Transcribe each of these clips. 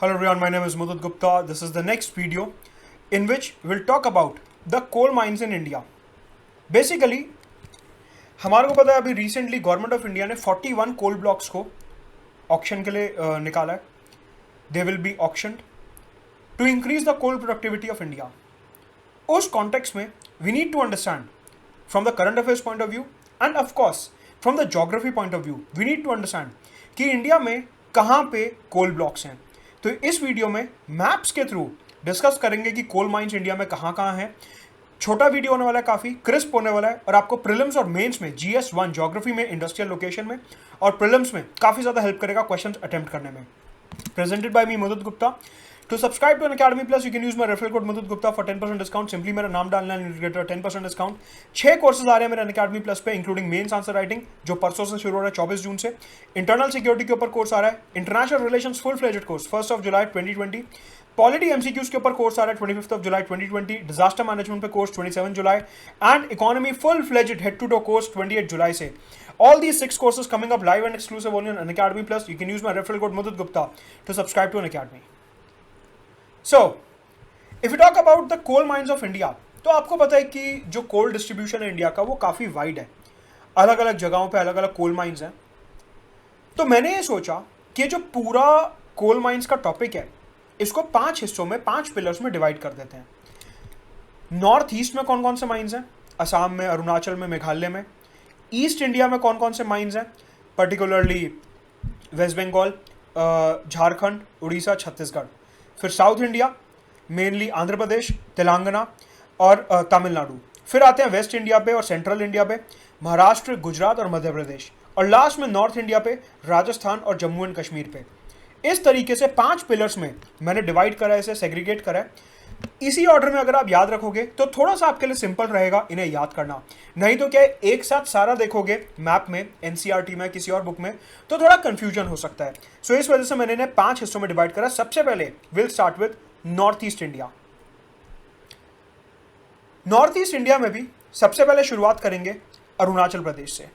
Hello everyone, my name is Mudud Gupta. This is the next video in which we'll talk about the coal mines in India. Basically, हमारे को पता है अभी recently government of India ने 41 coal blocks को auction के लिए निकाला है. They will be auctioned to increase the coal productivity of India. उस कॉन्टेक्स्ट में we need to understand from the current affairs point of view and of course from the geography point of view we need to understand कि India में कहाँ पे कोल blocks हैं. तो इस video में मैप्स के थ्रू डिस्कस करेंगे कि कोल माइंस इंडिया में कहाँ कहाँ हैं. छोटा वीडियो होने वाला है, काफ़ी क्रिस्प होने वाला है और आपको प्रीलिम्स और मेंस में GS1 ज्योग्राफी में, इंडस्ट्रियल लोकेशन में और प्रीलिम्स में काफ़ी ज़्यादा हेल्प करेगा क्वेश्चंस अटेम्प्ट करने में. Presented by me Mudud Gupta. To subscribe to Unacademy Plus, you can use my referral code Mudud Gupta for 10% discount. Simply मेरा नाम डालना है, you get a 10% discount. 6 courses आ रहे हैं मेरे Unacademy Plus पे, इंक्लूडिंग मेंस आंसर राइटिंग जो परसों से शुरू हो रहा है 24 जून से. इंटरनल सिक्योरिटी के ऊपर कोर्स आ रहा है. International relations full fledged course 1 जुलाई 2020. पॉलिटी MCQs के ऊपर कोर्स आ रहा है 25 जुलाई 2020. डिजास्टर मैनेजमेंट पे कोर्स 27 जुलाई and economy full fledged head to toe course 28 जुलाई से. All these 6 courses coming up live and exclusive only on Unacademy Plus. You can use my referral code Mudud Gupta to subscribe to Unacademy. So, if you talk about the coal mines of India, तो आपको पता है कि जो कोल distribution है India का वो काफ़ी वाइड है. अलग अलग जगहों पे अलग अलग कोल माइंस हैं. तो मैंने ये सोचा कि जो पूरा कोल माइंस का टॉपिक है इसको 5 हिस्सों में, 5 पिलर्स में डिवाइड कर देते हैं. नॉर्थ ईस्ट में कौन कौन से माइंस हैं? असम में, अरुणाचल में, मेघालय में. ईस्ट इंडिया में कौन कौन से माइंस हैं? Particularly West Bengal, Jharkhand, Orissa, Chhattisgarh. फिर south India mainly Andhra Pradesh, Telangana और तमिलनाडु. फिर आते हैं वेस्ट इंडिया पे और सेंट्रल इंडिया पे महाराष्ट्र, गुजरात और मध्य प्रदेश. और लास्ट में नॉर्थ इंडिया पे राजस्थान और जम्मू एंड कश्मीर पे. इस तरीके से 5 पिलर्स में मैंने डिवाइड करा है, इसे सेग्रीगेट करा है. इसी ऑर्डर में अगर आप याद रखोगे तो थोड़ा सा आपके लिए सिंपल रहेगा इन्हें याद करना. नहीं तो क्या एक साथ सारा देखोगे मैप में, NCERT में, किसी और बुक में, तो थोड़ा कंफ्यूजन हो सकता है. सो इस वजह से मैंने इन्हें 5 हिस्सों में डिवाइड करा. सबसे पहले will start with north east India. North east India में भी सबसे पहले शुरुआत करेंगे अरुणाचल प्रदेश से.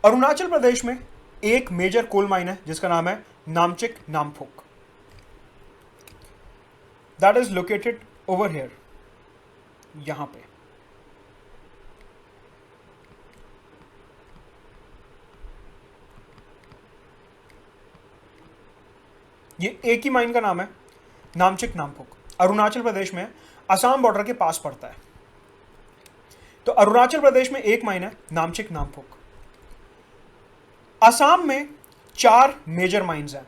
अरुणाचल प्रदेश में एक मेजर कोल माइन है जिसका नाम है Namchik Namphuk. That is located over here, यहां पे. ये एक ही माइन का नाम है नामचिक नामफुक. अरुणाचल प्रदेश में असम बॉर्डर के पास पड़ता है. तो अरुणाचल प्रदेश में एक माइन है नामचिक नामफुक. असम में 4 मेजर माइंस हैं.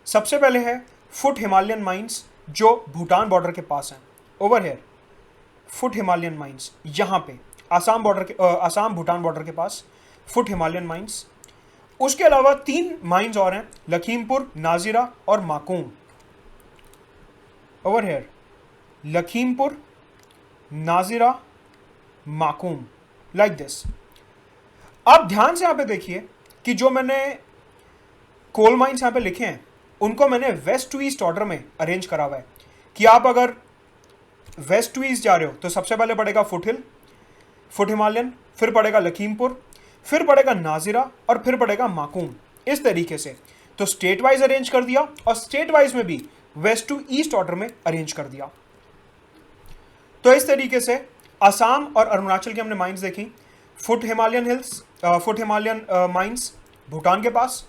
सबसे पहले है फुट हिमालयन माइंस जो भूटान बॉर्डर के पास हैं. Over here foot Himalayan mines, यहां पे असम बॉर्डर के, असम भूटान बॉर्डर के पास फुट हिमालयन माइंस. उसके अलावा 3 माइंस और हैं, लखीमपुर, नाजिरा और Makum. Over here Lakhimpur, Nazira, Makum, like this. आप ध्यान से यहां पे देखिए कि जो मैंने कोल माइंस यहां पे लिखे हैं उनको मैंने वेस्ट टू ईस्ट ऑर्डर में अरेंज करा हुआ है कि आप अगर वेस्ट टू ईस्ट जा रहे हो तो सबसे पहले पड़ेगा फुट हिल, फुट हिमालयन, फिर पड़ेगा लखीमपुर, फिर पड़ेगा नाजिरा और फिर पड़ेगा माकूम. इस तरीके से तो स्टेट वाइज अरेंज कर दिया और स्टेट वाइज में भी वेस्ट टू ईस्ट ऑर्डर में अरेंज कर दिया. तो इस तरीके से असम और अरुणाचल की हमने माइंस देखी. Foot Himalayan hills, foot Himalayan mines Bhutan के पास.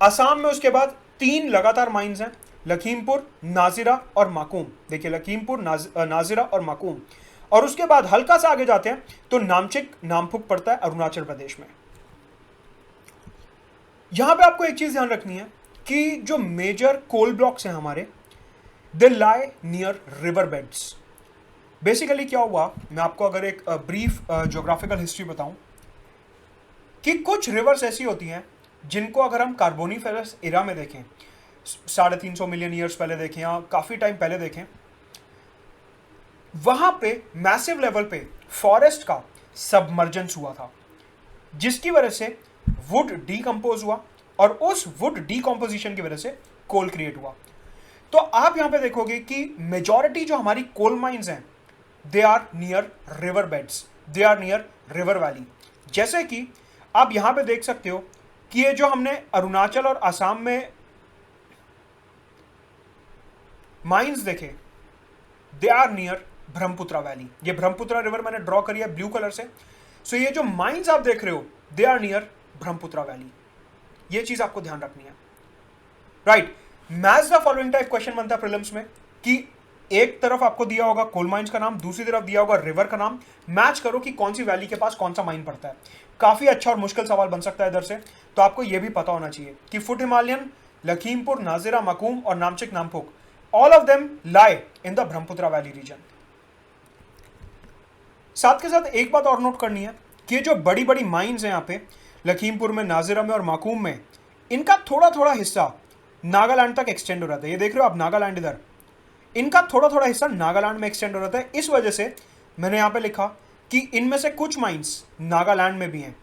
असम में उसके बाद 3 लगातार माइंस हैं, लखीमपुर, नाजिरा और माकूम. देखिए लखीमपुर, नाजिरा और माकूम. और उसके बाद हल्का सा आगे जाते हैं तो नामचिक नामफुक पड़ता है अरुणाचल प्रदेश में. यहां पे आपको एक चीज ध्यान रखनी है कि जो मेजर कोल ब्लॉक्स हैं हमारे, they lie near river beds. Basically क्या हुआ, मैं आपको अगर एक ब्रीफ ज्योग्राफिकल हिस्ट्री बताऊं कि कुछ रिवर्स ऐसी होती हैं जिनको अगर हम कार्बोनिफेरस एरा में देखें, 350 मिलियन ईयर्स पहले देखें या काफ़ी टाइम पहले देखें, वहां पे मैसिव लेवल पे फॉरेस्ट का सबमर्जेंस हुआ था जिसकी वजह से वुड डीकंपोज हुआ और उस वुड डीकंपोजिशन की वजह से कोल क्रिएट हुआ. तो आप यहां पे देखोगे कि मेजॉरिटी जो हमारी कोल माइंस हैं they are near river beds, they are near river valley. जैसे कि आप यहां पे देख सकते हो कि ये जो हमने अरुणाचल और असम में माइंस देखें, they are near Brahmaputra valley. ये ब्रह्मपुत्रा रिवर मैंने ड्रॉ करी है ब्लू कलर से। सो ये जो माइंस आप देख रहे हो, they are near Brahmaputra valley. ये चीज आपको ध्यान रखनी है, right. Match the following type question बनता है प्रीलिम्स में कि एक तरफ आपको दिया होगा कोल माइंस का नाम, दूसरी तरफ दिया होगा रिवर का नाम, मैच करो कि कौन सी वैली के पास कौन सा माइन पड़ता है। काफी अच्छा और मुश्किल सवाल बन सकता है इधर से। तो आपको यह भी पता होना चाहिए कि फुट हिमालयन, लखीमपुर, नाजिरा, मकूम और Namchik Namphuk, all of them lie in the Brahmaputra valley region. साथ के साथ एक बात और नोट करनी है कि जो बड़ी बड़ी माइंस हैं यहाँ पे लखीमपुर में, नाजिरा में और माकूम में, इनका थोड़ा थोड़ा हिस्सा नागालैंड तक एक्सटेंड हो रहा था। ये देख रहे हो आप नागालैंड इधर, इनका थोड़ा थोड़ा हिस्सा नागालैंड में एक्सटेंड हो रहा था। इस वजह से मैंने यहां पे लिखा कि इनमें से कुछ माइंस नागालैंड में भी हैं।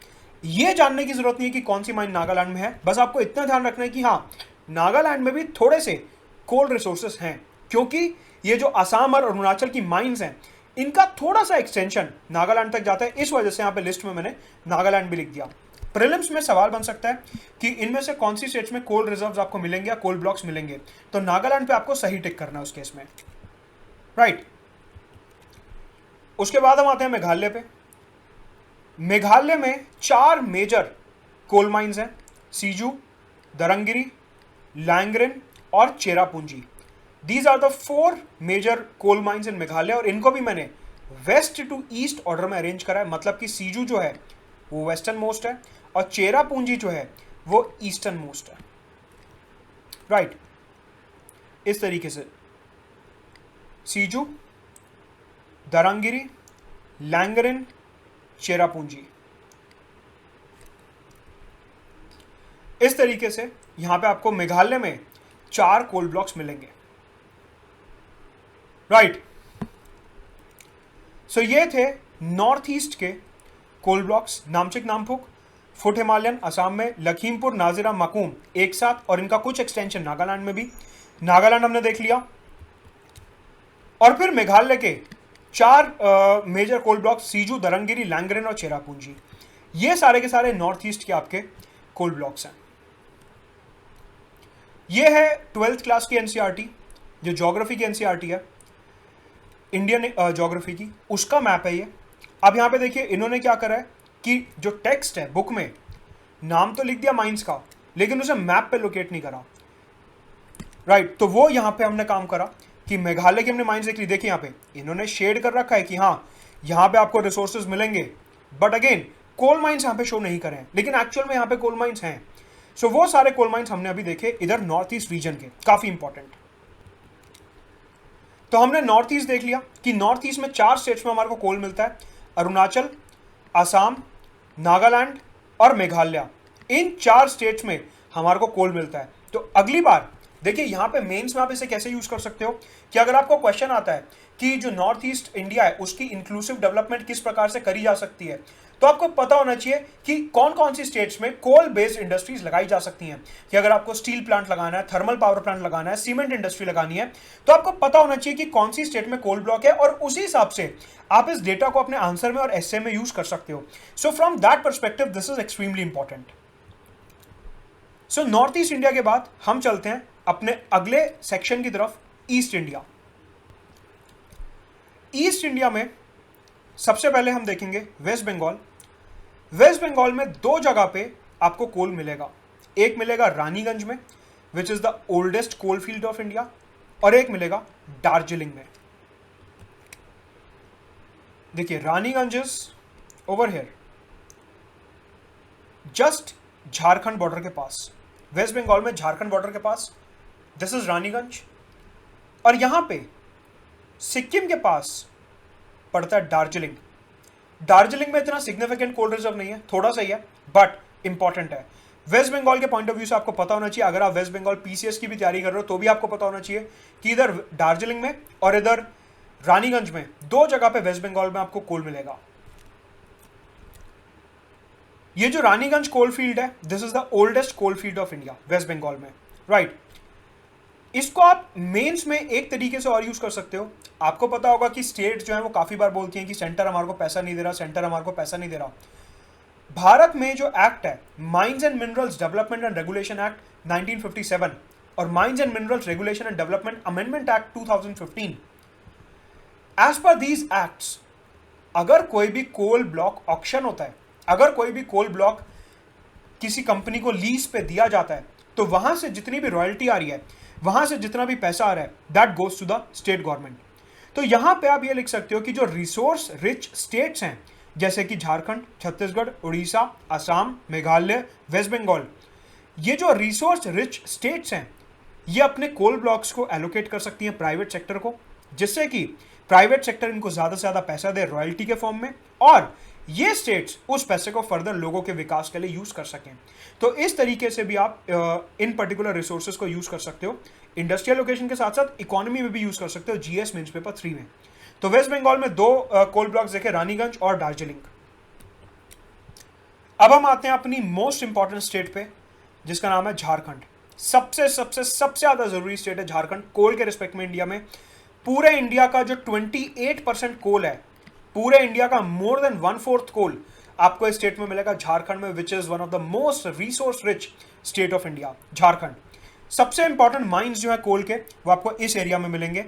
ये जानने की जरूरत नहीं है कि कौन सी माइन नागालैंड में है, बस आपको इतना ध्यान रखना है कि हाँ, नागालैंड में भी थोड़े से कोल रिसोर्सेस हैं, क्योंकि ये जो असम और अरुणाचल की माइंस हैं, इनका थोड़ा सा एक्सटेंशन नागालैंड तक जाता है। इस वजह से यहां पे लिस्ट में मैंने नागालैंड भी लिख दिया। प्रीलिम्स में सवाल बन सकता है कि इनमें से कौन सी स्टेट्स में कोल रिजर्व्स आपको मिलेंगे या कोल ब्लॉक्स मिलेंगे, तो नागालैंड पे आपको सही टिक करना है उस केस में, राइट। उसके बाद हम आते हैं मेघालय पे। मेघालय में 4 मेजर कोल माइंस हैं, सीजू, दरंगिरी, लैंगरेन और Cherrapunji. These are the 4 major coal mines in Meghalaya, और इनको भी मैंने वेस्ट टू ईस्ट ऑर्डर में अरेंज करा है। मतलब कि सीजू जो है वो वेस्टर्न मोस्ट है और चेरापूंजी जो है वो ईस्टर्न मोस्ट है, राइट। इस तरीके से सीजू, दरंगिरी, लैंगरेन, चेरापूंजी, इस तरीके से यहां पे आपको मेघालय में 4 कोल ब्लॉक्स मिलेंगे, राइट। सो ये थे नॉर्थ ईस्ट के coal blocks, Namchik Namphuk, foot Himalayan Assam में, लखीमपुर, नाजिरा, मकूम एक साथ, और इनका कुछ एक्सटेंशन नागालैंड में भी। नागालैंड हमने देख लिया। और फिर मेघालय के 4 major coal blocks, सीजू, Darangiri, Langrin और चेरापूंजी। ये सारे के सारे नॉर्थ ईस्ट के आपके कोल ब्लॉक्स हैं। ये है 12th क्लास की एनसीईआरटी, जो ज्योग्राफी की एनसीईआरटी है, इंडियन ज्योग्राफी की, उसका मैप है ये। अब यहां पे देखिए इन्होंने क्या करा है कि जो टेक्स्ट है बुक में, नाम तो लिख दिया माइंस का, लेकिन उसे मैप पे लोकेट नहीं करा, राइट। तो वो यहां पे हमने काम करा कि मेघालय की हमने माइंस देख ली। देखिए यहां पे इन्होंने शेड कर रखा है कि हाँ, यहां पे आपको रिसोर्सेज मिलेंगे, बट अगेन कोल माइंस यहां पे शो नहीं करें, लेकिन एक्चुअल में यहां पे कोल माइंस हैं। सो वो सारे कोल माइंस हमने अभी देखे इधर नॉर्थ ईस्ट रीजन के, काफी इंपॉर्टेंट। तो हमने नॉर्थ ईस्ट देख लिया कि नॉर्थ ईस्ट में 4 स्टेट्स में हमारे को कोल मिलता है, अरुणाचल, असम, नागालैंड और मेघालय। इन 4 स्टेट्स में हमारे को कोल मिलता है। तो अगली बार देखिए यहां पे मेंस में आप इसे कैसे यूज कर सकते हो कि अगर आपको क्वेश्चन आता है कि जो नॉर्थ ईस्ट इंडिया है उसकी इंक्लूसिव डेवलपमेंट किस प्रकार से करी जा सकती है, तो आपको पता होना चाहिए कि कौन कौन सी स्टेट्स में कोल बेस्ड इंडस्ट्रीज लगाई जा सकती हैं। कि अगर आपको स्टील प्लांट लगाना है, थर्मल पावर प्लांट लगाना है, सीमेंट इंडस्ट्री लगानी है, तो आपको पता होना चाहिए कि कौन सी स्टेट में कोल ब्लॉक है, और उसी हिसाब से आप इस डेटा को अपने आंसर में और एस्से में यूज कर सकते हो। So from that perspective this is extremely important. So north east India के बाद हम चलते हैं अपने अगले सेक्शन की तरफ, ईस्ट इंडिया। ईस्ट इंडिया में सबसे पहले हम देखेंगे वेस्ट बंगाल। वेस्ट बंगाल में 2 जगह पे आपको कोल मिलेगा। एक मिलेगा रानीगंज में, which is the oldest coal field of India, और एक मिलेगा दार्जिलिंग में। देखिए Raniganj is over here, just Jharkhand border के पास, वेस्ट बंगाल में झारखंड बॉर्डर के पास। दिस इज रानीगंज, और यहां पे सिक्किम के पास पड़ता है दार्जिलिंग। दार्जिलिंग में इतना सिग्निफिकेंट कोल रिजर्व नहीं है, थोड़ा सा ही है, बट इंपॉर्टेंट है। वेस्ट बंगाल के पॉइंट ऑफ व्यू से आपको पता होना चाहिए, अगर आप वेस्ट बंगाल पीसीएस की भी तैयारी कर रहे हो तो भी आपको पता होना चाहिए कि इधर दार्जिलिंग में और इधर रानीगंज में 2 जगह पे वेस्ट बंगाल में आपको कोल मिलेगा। ये जो रानीगंज कोल फील्ड है, this is the oldest coal field of India, West Bengal में, राइट। इसको आप मेंस में एक तरीके से और यूज कर सकते हो। आपको पता होगा कि स्टेट जो है वो काफी बार बोलती हैं कि सेंटर हमारे को पैसा नहीं दे रहा, सेंटर हमारे को पैसा नहीं दे रहा। भारत में जो एक्ट है, mines and minerals development and regulation act 1957, और mines and minerals regulation and development amendment act 2015। As per these acts, अगर कोई भी कोल ब्लॉक ऑक्शन होता है, अगर कोई भी कोल ब्लॉक किसी कंपनी को लीज पे दिया जाता है, तो वहां से जितनी भी रॉयल्टी आ रही है, वहां से जितना भी पैसा आ रहा है, that goes to the state government. तो यहां पे आप ये लिख सकते हो कि जो रिसोर्स रिच स्टेट्स हैं, जैसे कि झारखंड, छत्तीसगढ़, उड़ीसा, असम, मेघालय, वेस्ट बंगाल, ये जो रिसोर्स रिच स्टेट्स हैं, ये अपने कोल ब्लॉक्स को एलोकेट कर सकती हैं प्राइवेट सेक्टर को, जिससे कि प्राइवेट सेक्टर इनको ज्यादा से ज्यादा पैसा दे रॉयल्टी के फॉर्म में, और ये स्टेट्स उस पैसे को फर्दर लोगों के विकास के लिए यूज कर सकें। तो इस तरीके से भी आप इन पर्टिकुलर रिसोर्सेज को यूज कर सकते हो। इंडस्ट्रियल लोकेशन के साथ साथ इकोनॉमी में भी यूज कर सकते हो, जीएस मेंस पेपर 3 में। तो वेस्ट बंगाल में 2 कोल ब्लॉक्स देखे, रानीगंज और दार्जिलिंग। अब हम आते हैं अपनी मोस्ट इंपॉर्टेंट स्टेट पे, जिसका नाम है झारखंड। सबसे सबसे सबसे ज्यादा जरूरी स्टेट है झारखंड कोल के रिस्पेक्ट में इंडिया में। पूरे इंडिया का जो 28% कोल है, पूरे इंडिया का मोर देन 1/4 कोल आपको इस स्टेट में मिलेगा झारखंड में, which is one of the most resource rich state of India, Jharkhand. सबसे इंपॉर्टेंट माइंस जो है कोल के, वो आपको इस एरिया में मिलेंगे,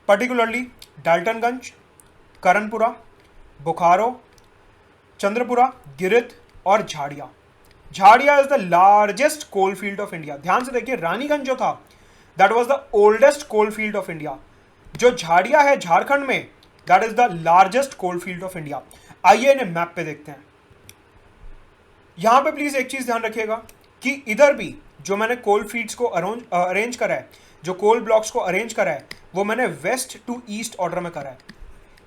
पर्टिकुलरली डाल्टनगंज, करनपुरा, बोकारो, चंद्रपुरा, गिरिध और Jharia. Jharia is the largest coal field of India. ध्यान से देखिए, रानीगंज जो था that was the oldest coal field of India. जो झाड़िया है झारखंड में, that is the largest coal field of India. आइए इन्हें मैप पे देखते हैं। यहां पे प्लीज एक चीज ध्यान रखिएगा कि इधर भी जो मैंने कोल फील्ड्स को अरेंज करा है, जो कोल ब्लॉक्स को अरेंज करा है, वो मैंने वेस्ट टू ईस्ट ऑर्डर में करा है।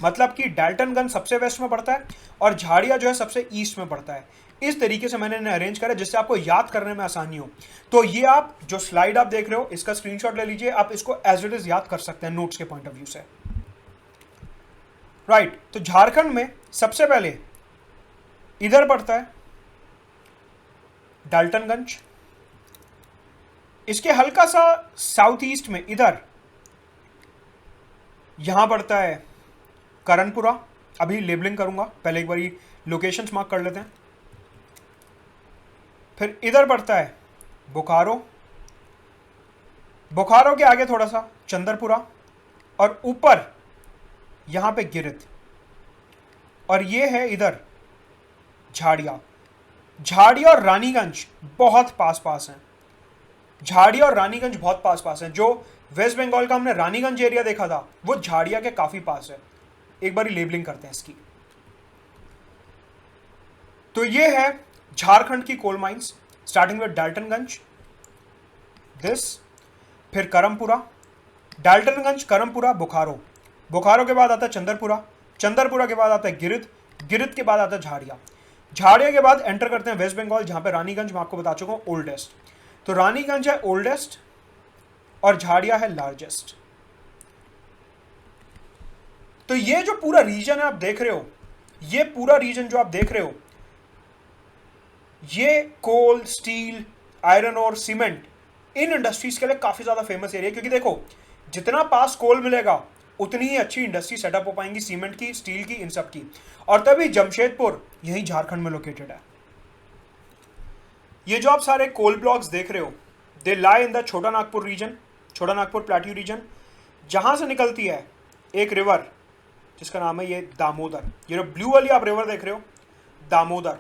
मतलब कि डाल्टनगंज सबसे वेस्ट में पड़ता है और झाड़िया जो है सबसे ईस्ट में पड़ता है। इस तरीके से मैंने इन्हें अरेंज करा जिससे आपको याद करने में आसानी हो। तो ये आप जो स्लाइड आप देख रहे हो, इसका स्क्रीनशॉट ले लीजिए, आप इसको एज इट इज याद कर सकते हैं नोट्स के पॉइंट ऑफ व्यू से। राइट, तो झारखंड में सबसे पहले इधर पड़ता है डाल्टनगंज, इसके हल्का सा साउथ ईस्ट में इधर यहां पड़ता है करनपुरा। अभी लेबलिंग करूंगा, पहले एक बारी लोकेशंस मार्क कर लेते हैं। फिर इधर पड़ता है बोकारो, बोकारो के आगे थोड़ा सा चंद्रपुरा, और ऊपर यहां पे गिरिध, और ये है इधर झाड़िया। झाड़िया और रानीगंज बहुत पास पास हैं। झाड़िया और रानीगंज बहुत पास पास हैं। जो वेस्ट बंगाल का हमने रानीगंज एरिया देखा था, वो झाड़िया के काफी पास है। एक बारी लेबलिंग करते हैं इसकी। तो ये है झारखंड की coal mines, starting with Daltonganj, this, फिर करमपुरा, डाल्टनगंज, करमपुरा, बोकारो, बोकारो के बाद आता है चंद्रपुरा, चंद्रपुरा के बाद आता है गिरिध, गिरिध के बाद आता है झाड़िया, झाड़िया के बाद एंटर करते हैं वेस्ट बंगाल, जहां पे रानीगंज मैं आपको बता चुका हूं ओल्डेस्ट। तो रानीगंज है ओल्डेस्ट और झाड़िया है लार्जेस्ट। तो ये जो पूरा रीजन है आप देख रहे हो, ये पूरा रीजन जो आप देख रहे हो, ये कोल, स्टील, आयरन और सीमेंट, इन इंडस्ट्रीज के लिए काफी ज्यादा फेमस एरिया है। क्योंकि देखो, जितना पास कोल मिलेगा उतनी ही अच्छी इंडस्ट्री सेटअप हो पाएंगी, सीमेंट की, स्टील की, इन सब की। और तभी जमशेदपुर यही झारखंड में लोकेटेड है। ये जो आप सारे कोल ब्लॉक्स देख रहे हो, दे लाई इन द छोटा नागपुर रीजन, छोटा नागपुर प्लेट्यू रीजन, जहां से निकलती है एक रिवर जिसका नाम है ये दामोदर। ये जो ब्लू वाली आप रिवर देख रहे हो, दामोदर,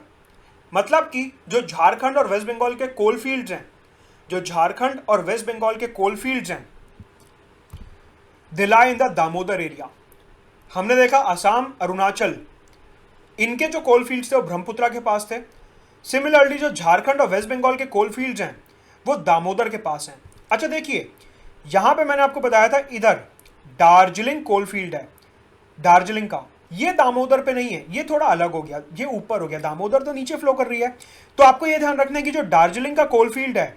मतलब कि जो झारखंड और वेस्ट बंगाल के कोल फील्ड्स हैं, जो झारखंड और वेस्ट बंगाल के कोल फील्ड्स हैं, दे लाई इन द दामोदर एरिया। हमने देखा असम, अरुणाचल, इनके जो कोल फील्ड्स थे वो ब्रह्मपुत्रा के पास थे। सिमिलरली जो झारखंड और वेस्ट बंगाल के कोल फील्ड्स हैं वो दामोदर के पास हैं। अच्छा देखिए, यहां पे मैंने आपको बताया था इधर दार्जिलिंग कोल फील्ड है, दार्जिलिंग का, ये दामोदर पे नहीं है, ये थोड़ा अलग हो गया, ये ऊपर हो गया, दामोदर तो नीचे फ्लो कर रही है। तो आपको ये ध्यान रखना है कि जो दार्जिलिंग का कोल फील्ड है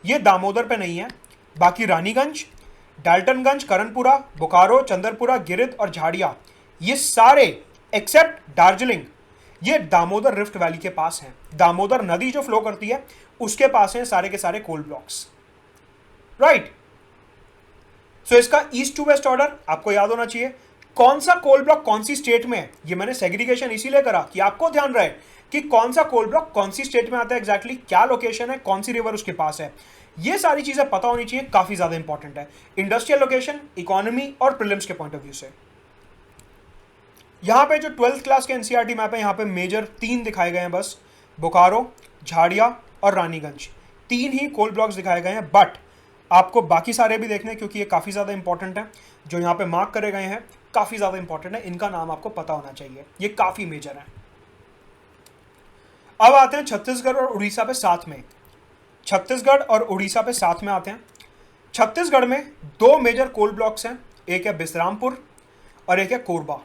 ये दामोदर पे नहीं है। बाकी रानीगंज, डाल्टनगंज, करनपुरा, बोकारो, चंद्रपुरा, गिरिध और झाड़िया, ये सारे एक्सेप्ट दार्जिलिंग, ये दामोदर रिफ्ट वैली के पास हैं। दामोदर नदी जो फ्लो करती है उसके पास हैं सारे के सारे कोल ब्लॉक्स, राइट। सो इसका ईस्ट टू वेस्ट ऑर्डर आपको याद होना चाहिए। कौन सा कोल ब्लॉक कौन सी स्टेट में है, ये मैंने सेग्रीगेशन इसीलिए करा कि आपको ध्यान रहे कि कौन सा कोल ब्लॉक कौन सी स्टेट में आता है एग्जैक्टली, क्या लोकेशन है, कौन सी रिवर उसके पास है। ये सारी चीजें पता होनी चाहिए, काफी ज्यादा इंपॉर्टेंट है इंडस्ट्रियल लोकेशन, इकोनॉमी और प्रीलिम्स के पॉइंट ऑफ व्यू से। यहां पे जो 12th क्लास के एनसीईआरटी मैप है, यहां पे मेजर 3 दिखाए गए हैं बस, बोकारो, झाड़िया और रानीगंज, 3 ही कोल ब्लॉक्स दिखाए गए हैं। बट आपको बाकी सारे भी देखने हैं क्योंकि ये काफ़ी ज़्यादा इंपॉर्टेंट है। जो यहाँ पे मार्क करे गए हैं काफ़ी ज़्यादा इंपॉर्टेंट है, इनका नाम आपको पता होना चाहिए, ये काफ़ी मेजर है। अब आते हैं छत्तीसगढ़ और उड़ीसा पे साथ में। छत्तीसगढ़ और उड़ीसा पे साथ में आते हैं। छत्तीसगढ़ में 2 मेजर कोल ब्लॉक्स हैं, एक है बिसरामपुर और एक है कोरबा।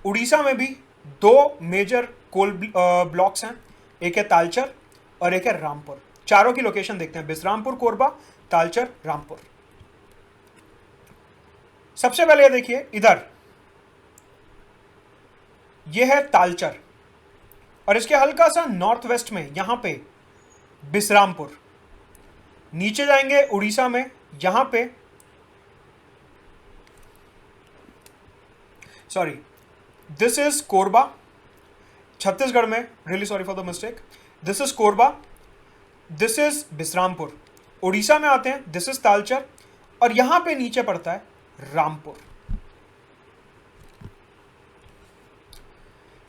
उड़ीसा में भी 2 मेजर कोल ब्लॉक्स हैं, एक है तालचर और एक है रामपुर। चारों की लोकेशन देखते हैं, बिसरामपुर, कोरबा, तालचर, रामपुर। सबसे पहले देखिए इधर, यह है तालचर और इसके हल्का सा नॉर्थ वेस्ट में यहां पे बिसरामपुर। नीचे जाएंगे उड़ीसा में, यहां पे sorry this is Korba. Chhattisgarh में, really sorry for the mistake, this is Korba, this is Bisrampur. Orissa में आते हैं, दिस इज तालचर और यहां पे नीचे पड़ता है रामपुर।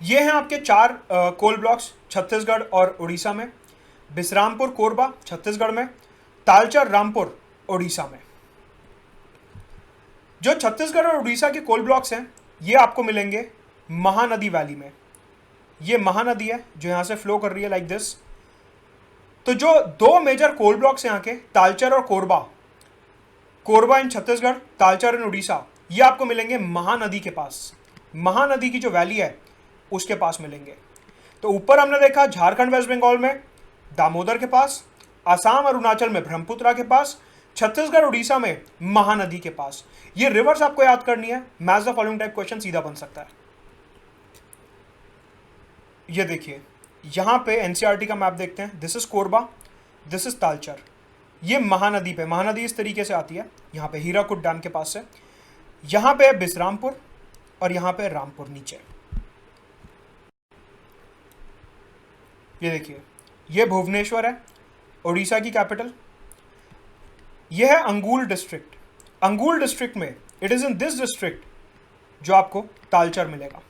ये हैं आपके 4 कोल ब्लॉक्स छत्तीसगढ़ और उड़ीसा में, बिसरामपुर कोरबा छत्तीसगढ़ में, तालचर रामपुर उड़ीसा में। जो छत्तीसगढ़ और उड़ीसा के कोल ब्लॉक्स हैं ये आपको मिलेंगे महानदी वैली में। ये महानदी है जो यहां से फ्लो कर रही है लाइक दिस। तो जो 2 मेजर कोल ब्लॉक्स यहाँ के, तालचर और कोरबा, कोरबा इन छत्तीसगढ़, तालचर इन उड़ीसा, ये आपको मिलेंगे महानदी के पास। महानदी की जो वैली है उसके पास मिलेंगे। तो ऊपर हमने देखा झारखंड वेस्ट बंगाल में दामोदर के पास, आसाम अरुणाचल में ब्रह्मपुत्रा के पास, छत्तीसगढ़ उड़ीसा में महानदी के पास। ये रिवर्स आपको याद करनी है, match the following type question सीधा बन सकता है। ये देखिए यहां पे एनसीईआरटी का मैप देखते हैं, this is Korba, this is Talcher. ये महानदी पे, महानदी इस तरीके से आती है, यहां पे हीराकुद डैम के पास से। यहां पे बिसरामपुर और यहां पे रामपुर नीचे। ये देखिए ये भुवनेश्वर है, उड़ीसा की कैपिटल। यह है अंगुल डिस्ट्रिक्ट। अंगुल डिस्ट्रिक्ट में, it is in this district जो आपको तालचर मिलेगा।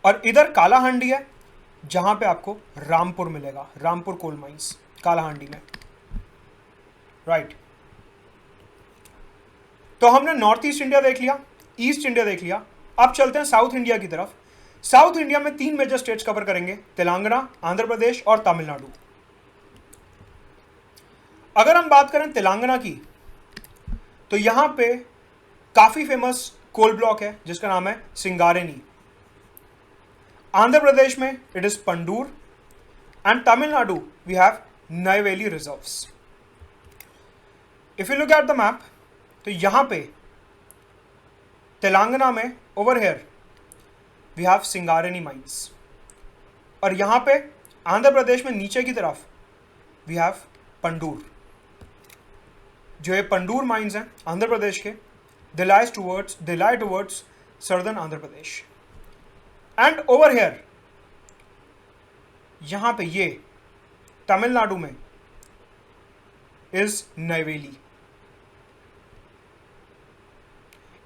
और इधर कालाहांडी है जहां पे आपको रामपुर मिलेगा, रामपुर कोल माइंस कालाहांडी में, राइट। तो हमने नॉर्थ ईस्ट इंडिया देख लिया, ईस्ट इंडिया देख लिया। अब चलते हैं साउथ इंडिया की तरफ। साउथ इंडिया में 3 मेजर स्टेट्स कवर करेंगे, तेलंगाना, आंध्र प्रदेश और तमिलनाडु। अगर हम बात करें तेलंगाना की, तो यहां पे काफी फेमस कोल ब्लॉक है जिसका नाम है सिंगारेनी। आंध्र प्रदेश में it is Pandur and Tamil Nadu we have Neyveli reserves. If you look at the map, तो यहां पे तेलंगाना में over here we have Singareni mines और यहां पे आंध्र प्रदेश में नीचे की तरफ वी हैव पंडूर। जो ये पंडूर माइंस हैं आंध्र प्रदेश के, they lie towards southern Andhra Pradesh. And over here यहां पे ये तमिलनाडु में इज नैवेली।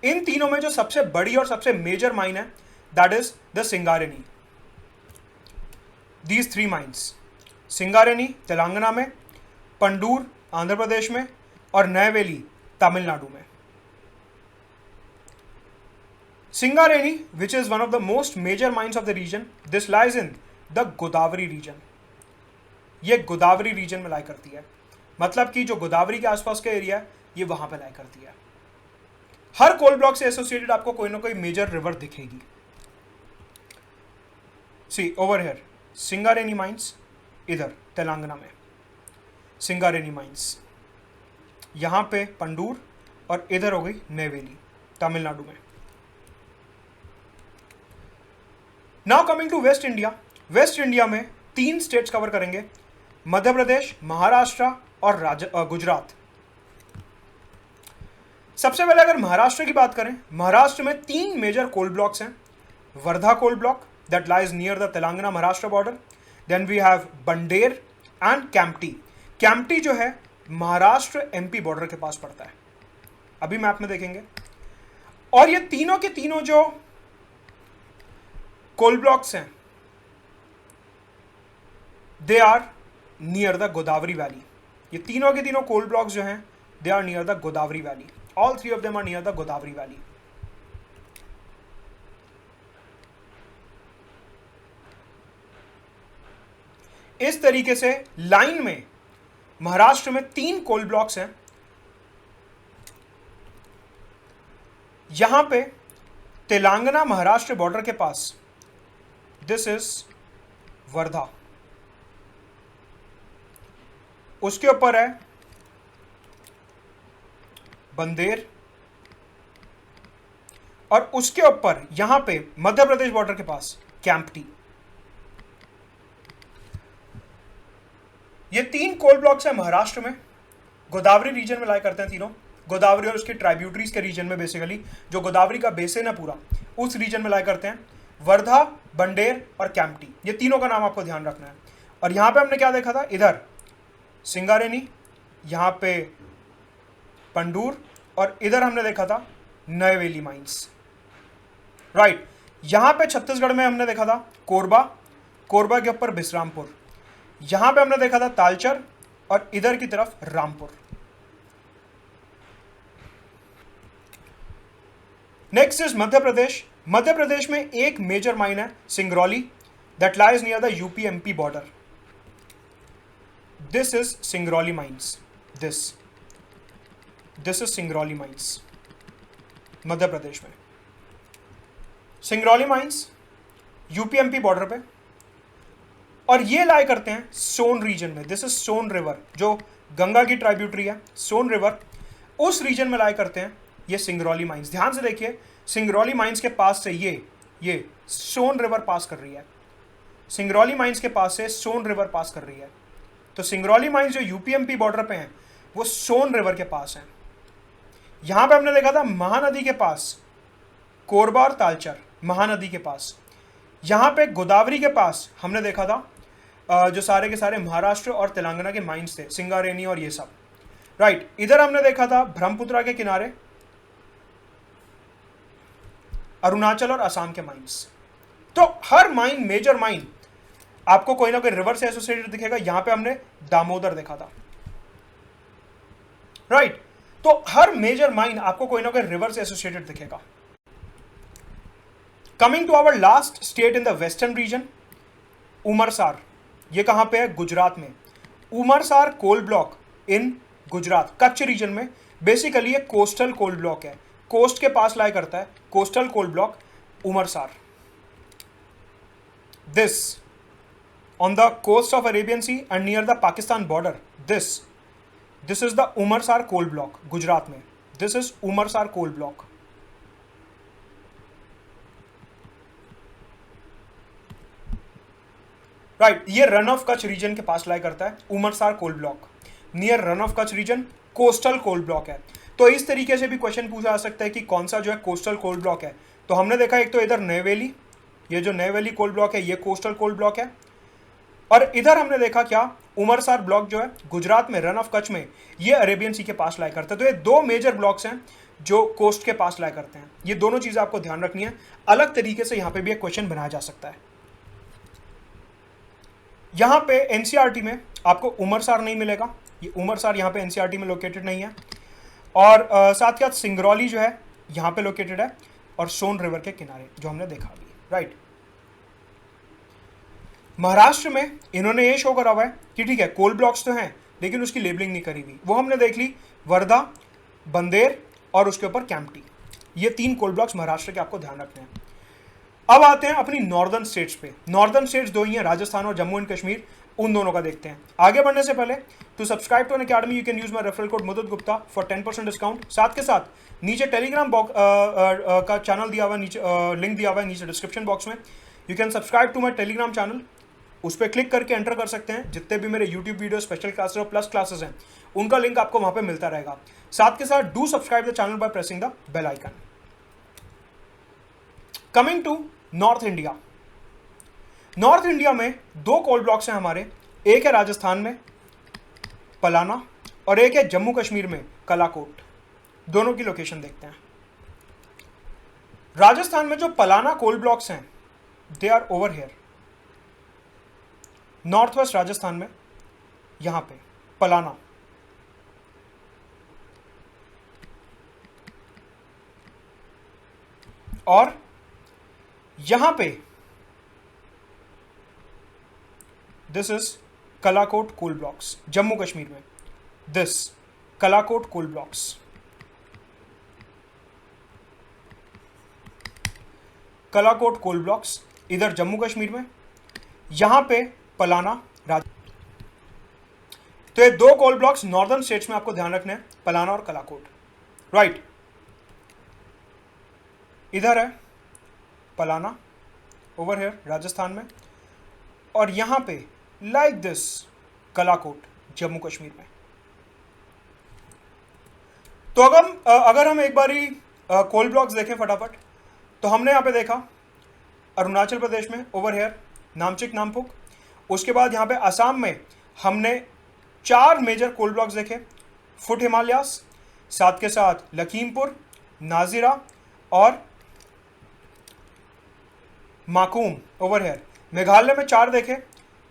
इन तीनों में जो सबसे बड़ी और सबसे मेजर माइन है that is the Singareni. These 3 mines, Singareni Telangana में, पंडूर आंध्र प्रदेश में और नैवेली तमिलनाडु में। Singareni, which is one of the most major mines of the region, this lies in the Godavari region. ये गोदावरी रीजन में लाई करती है, मतलब कि जो गोदावरी के आसपास का एरिया है ये वहां पे लाई करती है। हर कोल ब्लॉक से एसोसिएटेड आपको कोई ना कोई मेजर रिवर दिखेगी। सी ओवर हियर सिंगारेनी माइंस, इधर तेलंगाना में सिंगारेनी माइंस, यहां पे पंडूर और इधर हो गई नैवेली तमिलनाडु में। Now coming to west India. West India में 3 स्टेट्स कवर करेंगे, मध्य प्रदेश, महाराष्ट्र और गुजरात। सबसे पहले अगर महाराष्ट्र की बात करें, महाराष्ट्र में 3 मेजर कोल ब्लॉक्स हैं। Wardha coal block that lies near the Telangana Maharashtra border, then we have Bander and Kamptee Kamptee जो है महाराष्ट्र एमपी बॉर्डर के पास पड़ता है, अभी मैप में देखेंगे। और ये तीनों के तीनों जो कोल ब्लॉक्स हैं they are near the Godavari valley. ये तीनों के तीनों कोल ब्लॉक्स जो हैं they are near the Godavari valley. All three of them are near the Godavari valley. इस तरीके से लाइन में महाराष्ट्र में 3 कोल ब्लॉक्स हैं। यहां पे तेलंगाना महाराष्ट्र बॉर्डर के पास दिस इज वर्धा, उसके ऊपर है बंदेर, और उसके ऊपर यहां पे मध्य प्रदेश बॉर्डर के पास कैंपटी। ये 3 कोल ब्लॉक्स हैं महाराष्ट्र में, गोदावरी रीजन में लाई करते हैं तीनों। गोदावरी और उसके ट्राइब्यूटरीज के रीजन में, बेसिकली जो गोदावरी का बेसिन है पूरा, उस रीजन में लाई करते हैं। वर्धा, बंडेर और कैंपटी, ये तीनों का नाम आपको ध्यान रखना है। और यहां पे हमने क्या देखा था, इधर सिंगारेनी, यहां पे पंडूर, और इधर हमने देखा था नयवेली माइंस, राइट। यहां पे छत्तीसगढ़ में हमने देखा था कोरबा, कोरबा के ऊपर बिश्रामपुर, यहां पे हमने देखा था तालचर, और इधर की तरफ रामपुर। Next is Madhya Pradesh. मध्य प्रदेश में एक मेजर माइन है Singrauli, that lies near the UP MP border. This is Singrauli mines, this is Singrauli mines Madhya Pradesh में। Singrauli mines UP MP border पे, और ये लाई करते हैं सोन रीजन में। दिस इज सोन रिवर, जो गंगा की ट्राइब्यूटरी है, सोन रिवर, उस रीजन में लाई करते हैं ये सिंगरौली माइंस। ध्यान से देखिए, सिंगरौली माइंस के पास से ये सोन रिवर पास कर रही है, सिंगरौली माइंस के पास से सोन रिवर पास कर रही है। तो सिंगरौली माइंस जो यूपीएमपी बॉर्डर पे हैं वो सोन रिवर के पास हैं। यहां पे हमने देखा था महानदी के पास कोरबा और तालचर, महानदी के पास। यहां पे गोदावरी के पास हमने देखा था जो सारे के सारे महाराष्ट्र और तेलंगाना के माइंस थे, सिंगारेनी और ये सब, राइट। इधर हमने देखा था ब्रह्मपुत्रा के किनारे अरुणाचल और असम के माइंस। तो हर माइन, मेजर माइन आपको कोई ना कोई रिवर से एसोसिएटेड दिखेगा। यहां पे हमने दामोदर देखा था, राइट। तो हर मेजर माइन आपको कोई ना कोई रिवर से एसोसिएटेड दिखेगा। Coming to our last state in the western region, Umarsar. ये कहां पे है, गुजरात में। Umarsar coal block in Gujarat, Kutch region में। बेसिकली ये कोस्टल कोल ब्लॉक है, कोस्ट के पास लाई करता है, coastal coal block Umarsar. This on the coast of Arabian Sea and near the Pakistan border, this is the Umarsar coal block, Gujarat में। this is Umarsar coal block। Right, ये Rann of Kutch region के पास lie करता है, Umarsar coal block near Rann of Kutch region, coastal coal block है। तो इस तरीके से भी क्वेश्चन पूछा जा सकता है कि कौन सा जो है कोस्टल कोल ब्लॉक है। तो हमने देखा एक तो इधर नयवेली, ये जो नयवेली कोल ब्लॉक है ये कोस्टल कोल ब्लॉक है, और इधर हमने देखा क्या, उमरसार ब्लॉक जो है गुजरात में रन ऑफ कच्छ में, ये अरेबियन सी के पास लाई करता है। तो ये 2 मेजर ब्लॉक्स हैं जो कोस्ट के पास लाई करते हैं। ये दोनों चीजें आपको ध्यान रखनी है। अलग तरीके से यहां पे भी एक क्वेश्चन बनाया जा सकता है। यहां पे एनसीईआरटी में आपको उमरसार नहीं मिलेगा, ये उमरसार यहां पे एनसीईआरटी में लोकेटेड नहीं है। और साथ ही साथ सिंगरौली जो है यहां पे लोकेटेड है, और सोन रिवर के किनारे जो हमने देखा अभी, राइट। महाराष्ट्र में इन्होंने ये शो करा हुआ है कि ठीक है कोल ब्लॉक्स तो हैं लेकिन उसकी लेबलिंग नहीं करी हुई, वो हमने देख ली, वर्धा, बंदेर और उसके ऊपर कैंपटी। ये 3 कोल ब्लॉक्स महाराष्ट्र के आपको ध्यान रखने हैं। अब आते हैं अपनी नॉर्दर्न स्टेट्स पे। नॉर्दर्न स्टेट्स 2 ही हैं, राजस्थान और जम्मू एंड कश्मीर। उन दोनों का देखते हैं। आगे बढ़ने से पहले to subscribe to Unacademy you can use my referral code Mudit Gupta for 10% discount. साथ के साथ नीचे टेलीग्राम का चैनल दिया हुआ है, नीचे लिंक दिया हुआ है नीचे डिस्क्रिप्शन बॉक्स में। You can subscribe to my Telegram channel, उस पर क्लिक करके एंटर कर सकते हैं। जितने भी मेरे यूट्यूब वीडियो, स्पेशल क्लासेस और प्लस क्लासेस हैं उनका लिंक आपको वहां पे मिलता रहेगा। साथ के साथ do subscribe the channel by pressing the bell icon. Coming to north India, north India में 2 कोल ब्लॉक्स हैं हमारे, एक है राजस्थान में पलाना, और एक है जम्मू कश्मीर में कलाकोट। दोनों की लोकेशन देखते हैं। राजस्थान में जो पलाना कोल ब्लॉक्स हैं, they are over here, north west Rajasthan में, यहां पे पलाना। और यहां पे this is Kalakot coal blocks, Jammu Kashmir में, this Kalakot coal blocks. Kalakot coal blocks इधर जम्मू कश्मीर में, यहां पे पलाना तो ये दो कोल ब्लॉक्स नॉर्दर्न स्टेट्स में आपको ध्यान रखने हैं, पलाना और कलाकोट, राइट। इधर है पलाना ओवर हियर राजस्थान में, और यहां पे लाइक दिस कलाकोट जम्मू कश्मीर में। तो अगर हम एक बारी कोल ब्लॉक्स देखें फटाफट, तो हमने यहां पे देखा अरुणाचल प्रदेश में ओवर हियर नामचिक नामपुक। उसके बाद यहां पे असम में हमने 4 मेजर कोल ब्लॉक्स देखे, फुट हिमालयास, साथ के साथ लखीमपुर, नाजिरा और माकूम ओवर हियर। मेघालय में 4 देखे,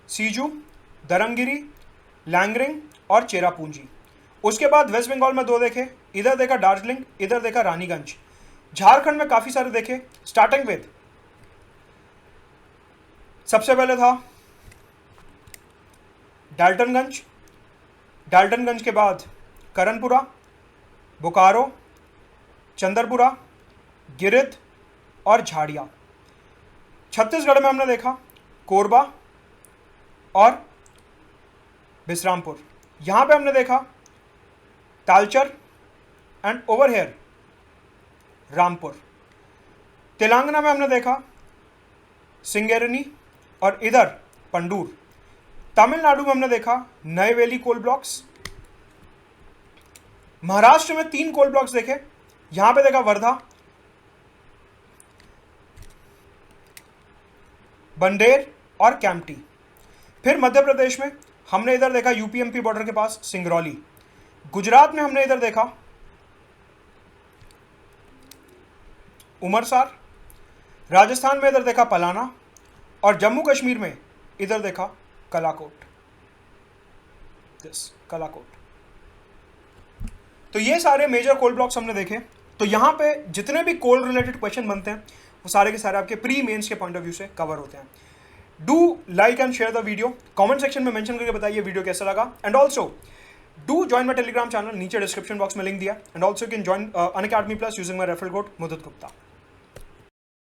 सीजू, दरंगिरी, लैंगरिंग और चेरापूंजी। उसके बाद वेस्ट बंगाल में 2 देखे, इधर देखा दार्जिलिंग, इधर देखा रानीगंज। झारखंड में काफी सारे देखे, स्टार्टिंग विद सबसे पहले था डाल्टनगंज, डाल्टनगंज के बाद करनपुरा, बोकारो, चंदरपुरा, गिरिध और झाड़िया। छत्तीसगढ़ में हमने देखा कोरबा और बिश्रामपुर। यहां पे हमने देखा Talcher and over here Rampur. Telangana में हमने देखा सिंगेरनी और इधर पंडूर। तमिलनाडु में हमने देखा नएवेली कोल ब्लॉक्स। महाराष्ट्र में 3 कोल ब्लॉक्स देखे, यहां पे देखा वर्धा, बंडेर और कैंपटी। फिर मध्य प्रदेश में हमने इधर देखा यूपीएमपी बॉर्डर के पास सिंगरौली। गुजरात में हमने इधर देखा उमरसार। राजस्थान में इधर देखा पलाना, और जम्मू कश्मीर में इधर देखा कलाकोट, दिस कलाकोट। तो ये सारे मेजर कोल ब्लॉक्स हमने देखे। तो यहां पे जितने भी कोल रिलेटेड क्वेश्चन बनते हैं वो सारे के सारे आपके प्री मेंस के पॉइंट ऑफ व्यू से कवर होते हैं। Do like and share the video, comment section में मेंशन करके बताइए वीडियो कैसा लगा, and also do join my Telegram channel, नीचे डिस्क्रिप्शन बॉक्स में लिंक दिया, and also can join Unacademy plus using my referral code Mudit Gupta.